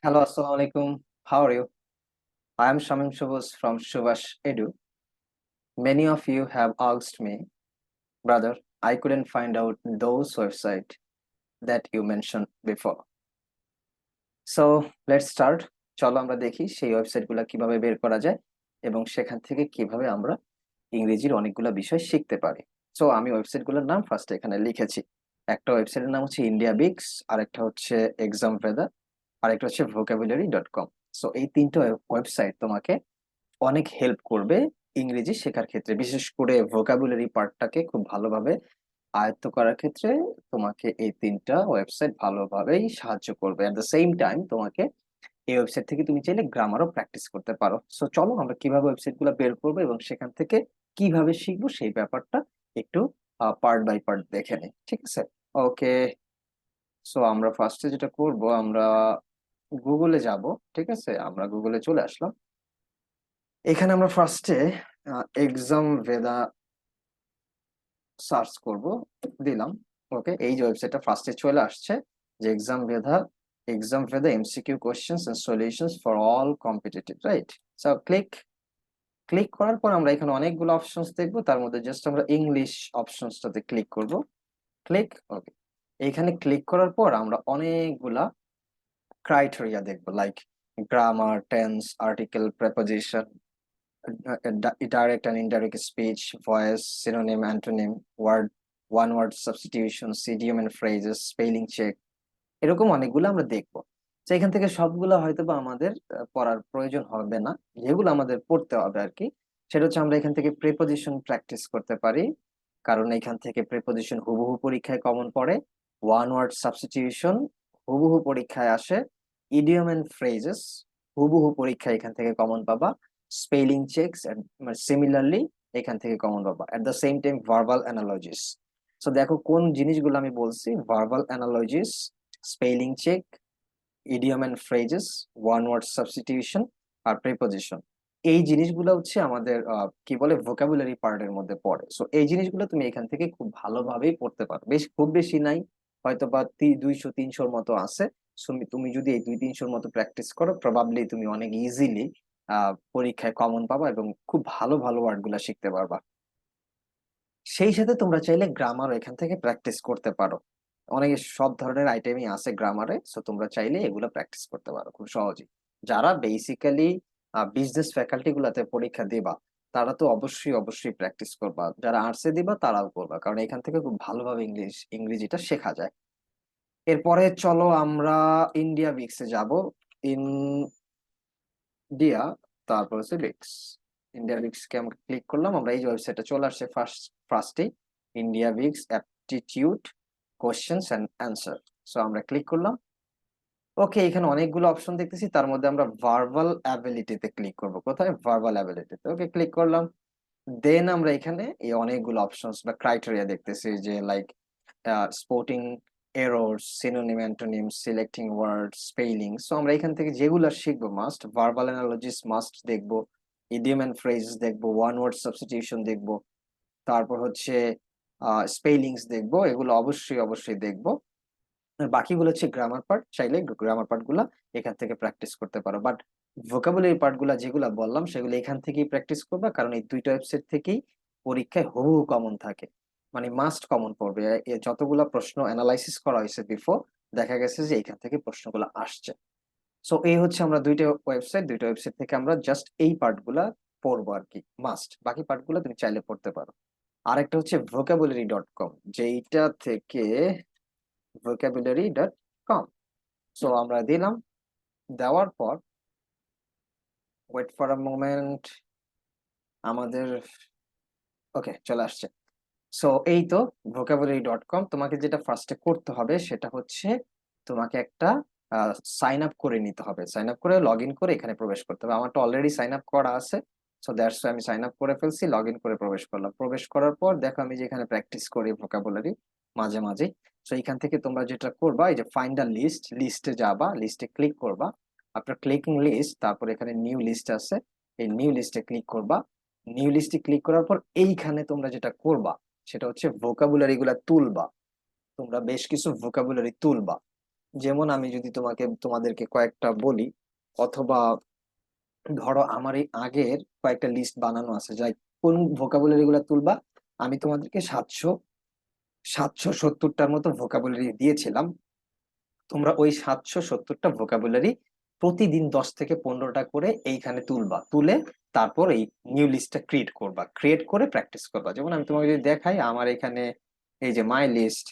Hello, Assalamu alaikum. How are you? I am Shamim Shubus from Shubash Edu. Many of you have asked me, brother, I couldn't find out those website that you mentioned before. So let's start. চলো আমরা দেখি সেই ওয়েবসাইটগুলো কিভাবে বের করা যায় এবং সেখান থেকে কিভাবে আমরা ইংরেজির অনেকগুলো বিষয় শিখতে পারি। সো আমি ওয়েবসাইটগুলোর নাম ফার্স্ট এখানে লিখেছি। একটা ওয়েবসাইটের নাম হচ্ছে ইন্ডিয়া বিক্স, আরেকটা হচ্ছে এক্সাম ভেদা, আরেকটা হচ্ছে vocabulary.com। সো এই তিনটা ওয়েবসাইট তোমাকে অনেক হেল্প করবে ইংরেজি শেখার ক্ষেত্রে, বিশেষ করে ভোকাবুলারি পার্টটাকে খুব ভালোভাবে আয়ত্ত করার ক্ষেত্রে তোমাকে এই তিনটা ওয়েবসাইট ভালোভাবেই সাহায্য করবে। এট দ্য সেম টাইম তোমাকে এই ওয়েবসাইট থেকে তুমি চাইলে গ্রামারও প্র্যাকটিস করতে পারো। সো চলো আমরা কিভাবে ওয়েবসাইটগুলো বের করবো এবং সেখান থেকে কিভাবে শিখবো সেই ব্যাপারটা একটু পার্ট বাই পার্ট দেখে নিই, ঠিক আছে? ওকে, সো আমরা ফার্স্টে যেটা করব, আমরা গুগলে যাব। ঠিক আছে, আমরা গুগলে চলে আসলাম। এখানে আমরা ফার্স্টে এক্সাম ভেদা সার্চ করব, দিলাম। ওকে, এই যে ওয়েবসাইটটা ফার্স্টে চলে আসছে, যে এক্সাম ভেদা MCQ questions and solutions for all competitive, right? So click click করার পর আমরা এখানে অনেকগুলো অপশনস দেখবো, তার মধ্যে জাস্ট আমরা ইংলিশ অপশনসটাতে ক্লিক করব। ক্লিক, ওকে। এইখানে ক্লিক করার পর আমরা অনেকগুলা ক্রাইটেরিয়া দেখবো, like grammar, tense, article, preposition, direct and indirect speech, voice, synonym, antonym, one word substitutions, idiom and phrases, spelling check, এরকম অনেকগুলো আমরা দেখবো। তো এখান থেকে সবগুলো হয়তো বা আমাদের পড়ার প্রয়োজন হবে না। যেগুলো আমাদের পড়তে হবে আর কি, সেটা হচ্ছে আমরা এখান থেকে প্রিপোজিশন প্র্যাকটিস করতে পারি, কারণ এখান থেকে প্রিপোজিশন হুবহু পরীক্ষায় কমন পড়ে। ওয়ান ওয়ার্ড সাবস্টিটিউশন হুবহু পরীক্ষায় আসে। ইডিয়ম এন্ড ফ্রেজেস হুবহু পরীক্ষায় এখান থেকে কমন পাবা। স্পেলিং চেকস সিমিলারলি এখান থেকে কমন পাবা। At the same time verbal analogies. So দেখো কোন জিনিসগুলো আমি বলছি, verbal analogies, spelling check, idiom and phrases, one word substitution আর প্রিপোজিশন। এই জিনিসগুলো হচ্ছে আমাদের কি বলে ভোকাবুলারি পার্টের মধ্যে পড়ে। সো এই জিনিসগুলো তুমি এখান থেকে খুব ভালোভাবেই পড়তে পারো। খুব বেশি নাই, হয়তো বা 200-300 মতো আছে। তুমি যদি এই 200-300 মতো প্র্যাকটিস করো, প্রবাবলি তুমি অনেক ইজিলি পরীক্ষায় কমন পাবা এবং খুব ভালো ভালো ওয়ার্ড গুলা শিখতে পারবা। সেই সাথে তোমরা চাইলে গ্রামারও এখান থেকে প্র্যাকটিস করতে পারো। অনেক সব ধরনের আইটেমই আছে গ্রামারে, সো তোমরা চাইলে এগুলো প্র্যাকটিস করতে পারো খুব সহজেই। যারা বেসিক্যালি বিজনেস ফ্যাকাল্টি গুলাতে পরীক্ষা দিবা, তারা তো অবশ্যই অবশ্যই প্র্যাকটিস করবা। যারা আর্টসে দিবা তারাও করবা, কারণ এখান থেকে খুব ভালোভাবে ইংরেজিটা শেখা যায়। এরপরে চলো আমরা ইন্ডিয়া বিক্সে যাব। ইন্ডিয়া, তারপর হচ্ছে বিক্স। ইন্ডিয়া বিক্স কে আমরা ক্লিক করলাম, আমরা এই যে ওয়েবসাইটটা চলে আসছে ফার্স্টে, India Bix aptitude questions and answer. So আমরা ক্লিক করলাম। ওকে, এখানে অনেকগুলো অপশন দেখতেছি, তার মধ্যে আমরা ভার্বাল অ্যাবিলিটিতে ক্লিক করব। কোথায়? ভার্বাল অ্যাবিলিটিতে। ওকে, ক্লিক করলাম। দেন আমরা এখানে এই অনেকগুলো অপশনস বা ক্রাইটেরিয়া দেখতেছি, যে like spotting errors, synonym, antonym, selecting word, spelling. So আমরা এখান থেকে যেগুলো শিখবো, মাস্ট ভার্বাল অ্যানালজিস মাস্ট দেখবো, ইডিয়ম এন্ড ফ্রেজেস দেখবো, ওয়ান ওয়ার্ড সাবস্টিটিউশন দেখবো, তারপর হচ্ছে স্পেলিংস দেখবো, এগুলো অবশ্যই অবশ্যই দেখবো। আর বাকিগুলো হচ্ছে গ্রামার পার্ট, চাইলে গ্রামার পার্ট গুলা এখান থেকে প্র্যাকটিস করতে পারো। বাট ভোকাবুলারি পার্ট গুলা যেগুলা বললাম সেগুলো এখান থেকেই প্র্যাকটিস করবা, কারণ এই দুইটা ওয়েবসাইট থেকেই পরীক্ষায় হুবহু কমন থাকে, মানে মাস্ট কমন পড়বে। যতগুলা প্রশ্ন অ্যানালাইসিস করা হয়েছে বিফোর, দেখা গেছে যে এখান থেকে প্রশ্নগুলো আসছে। সো এই হচ্ছে আমরা দুইটা ওয়েবসাইট থেকে আমরা জাস্ট এই পার্ট গুলা পড়বো আর কি, মাস্ট। বাকি পার্ট গুলা তুমি চাইলে পড়তে পারো। আরেকটা হচ্ছে vocabulary.com, যেইটা থেকে vocabulary.com। সো আমরা দিলাম, দেওয়ার পর ওয়েট ফর আ মোমেন্ট, আমাদের ওকে চলে আসছে। সো এই তো vocabulary.com। তোমাকে যেটা ফার্স্টে করতে হবে সেটা হচ্ছে তোমাকে একটা সাইন আপ করে নিতে হবে। সাইন আপ করে লগ ইন করে এখানে প্রবেশ করতে হবে। আমারটা অলরেডি সাইন আপ করা আছে, সো দ্যাটস আমি সাইন আপ করে ফেলছি, লগ ইন করে প্রবেশ করলাম। প্রবেশ করার পর দেখো আমি যেখানে প্র্যাকটিস করি ভোকাবুলারি মাঝে মাঝে। সো এখান থেকে তোমরা যেটা করবা, এই যে ফাইন্ড আ লিস্ট, লিস্টে যাবা, লিস্টে ক্লিক করবা। আফটার ক্লিকিং লিস্ট, তারপর এখানে নিউ লিস্ট আছে, এই নিউ লিস্টে ক্লিক করবা। নিউ লিস্টে ক্লিক করার পর এইখানে তোমরা যেটা করবা, সেটা হচ্ছে ভোকাবুলারি গুলা তুলবা। তোমরা বেশ কিছু ভোকাবুলারি তুলবা। যেমন আমি যদি তোমাদেরকে কয়েকটা বলি, অথবা ধরো আমার এই আগের কয়েকটা লিস্ট বানানো আছে, যাই কোন ভোকাবুলারি গুলা তুলবা, আমি তোমাদেরকে 770টার মতো ভোকাবুলারি দিয়েছিলাম। তোমরা ওই 770টা ভোকাবুলারি প্রতিদিন 10 থেকে 15টা করে এইখানে তুলবা, তুলে তারপর এই নিউ লিস্টটা ক্রিয়েট করবা, ক্রিয়েট করে প্র্যাকটিস করবা। যেমন আমি তোমাকে যদি দেখাই, আমার এখানে এই যে মাই লিস্ট,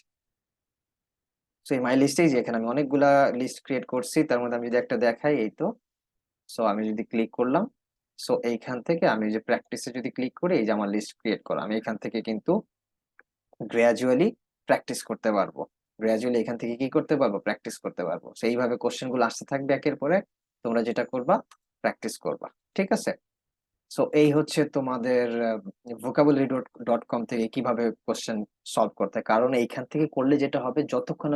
সো এই মাই লিস্টেই যে এখানে আমি অনেকগুলা লিস্ট ক্রিয়েট করছি, তার মধ্যে আমি যদি একটা দেখাই, এই তো। সো আমি যদি ক্লিক করলাম, সো এইখান থেকে আমি যে প্র্যাকটিসে যদি ক্লিক করি, এই যে আমার লিস্ট ক্রিয়েট করা, আমি এখান থেকে কিন্তু গ্রাজুয়ালি প্র্যাকটিস করতে পারবো। গ্রাজুয়ালি এখান থেকে কি করতে পারবো, প্র্যাকটিস করতে পারবো। সেইভাবে কোশ্চেন গুলো আসতে থাকবে একের পরে, তোমরা যেটা করবা, প্র্যাকটিস করবা। ঠিক আছে? সো এই হচ্ছে তোমাদের ভোকাবুলারি ডট কম থেকে কিভাবে কোশ্চেন সলভ করতে হয়। কারণ এইখান থেকে করলে যেটা হবে, যতক্ষণ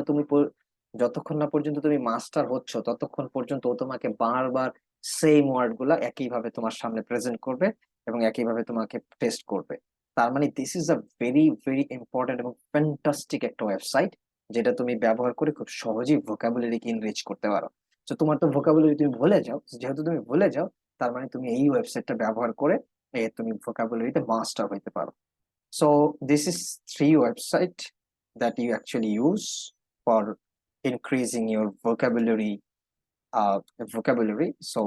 না পর্যন্ত তুমি মাস্টার হচ্ছ, ততক্ষণ পর্যন্ত ও তোমাকে বারবার সেম ওয়ার্ড গুলা একইভাবে তোমার সামনে প্রেজেন্ট করবে এবং একইভাবে তোমাকে টেস্ট করবে। তার মানে this is a very very important এবং ফ্যান্টাস্টিক একটা ওয়েবসাইট, যেটা তুমি ব্যবহার করে খুব সহজেই ভোকাবুলারিকে ইনরিচ করতে পারো। তো তোমার তো ভোকাবুলারি তুমি ভুলে যাও, যেহেতু তুমি ভুলে যাও, তার মানে তুমি এই ওয়েবসাইটটা ব্যবহার করে তুমি ভোকাবুলারিতে মাস্টার হইতে পারো। So this is 3 website that you actually use for increasing your vocabulary. So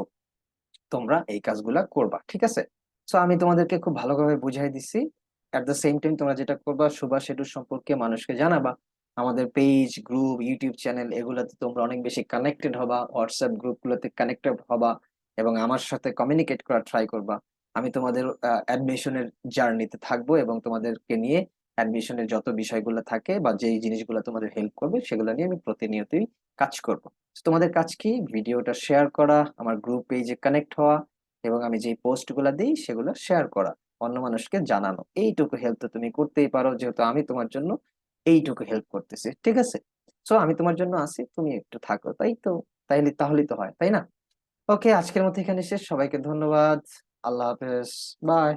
তোমরা এই কাজগুলা করবা, ঠিক আছে? সো আমি তোমাদেরকে খুব ভালোভাবে বুঝাই দিছি। এট দ্য সেম টাইম তোমরা যেটা করবা, সুভাষ এডু সম্পর্কে মানুষকে জানাবা। আমাদের পেজ, গ্রুপ, ইউটিউব চ্যানেল, এগুলাতে তোমরা অনেক বেশি কানেক্টেড হবা, হোয়াটসঅ্যাপ গ্রুপগুলোতে কানেক্টেড হবা এবং আমার সাথে কমিউনিকেট করার ট্রাই করবা। আমি তোমাদের অ্যাডমিশনের জার্নিতে থাকবো এবং তোমাদেরকে নিয়ে অ্যাডমিশনের যত বিষয়গুলো থাকে বা যেই জিনিসগুলো তোমাদের হেল্প করবে, সেগুলো নিয়ে আমি প্রতিনিয়তই কাজ করব। তোমাদের কাজ কি, ভিডিওটা শেয়ার করা, আমার গ্রুপ পেজে কানেক্ট হওয়া এবং আমি যে পোস্ট গুলা দিই সেগুলো শেয়ার করা, অন্য মানুষকে জানানো। এইটুকু হেল্প তো তুমি করতেই পারো, যেহেতু আমি তোমার জন্য এইটুকু হেল্প করতেছি। ঠিক আছে? সো আমি তোমার জন্য আছি, তুমি একটু থাকো, তাই তো? তাহলেই তো হয়, তাই না? ওকে, আজকের মতো এখানে শেষ। সবাইকে ধন্যবাদ। আল্লাহ হাফেজ। বাই।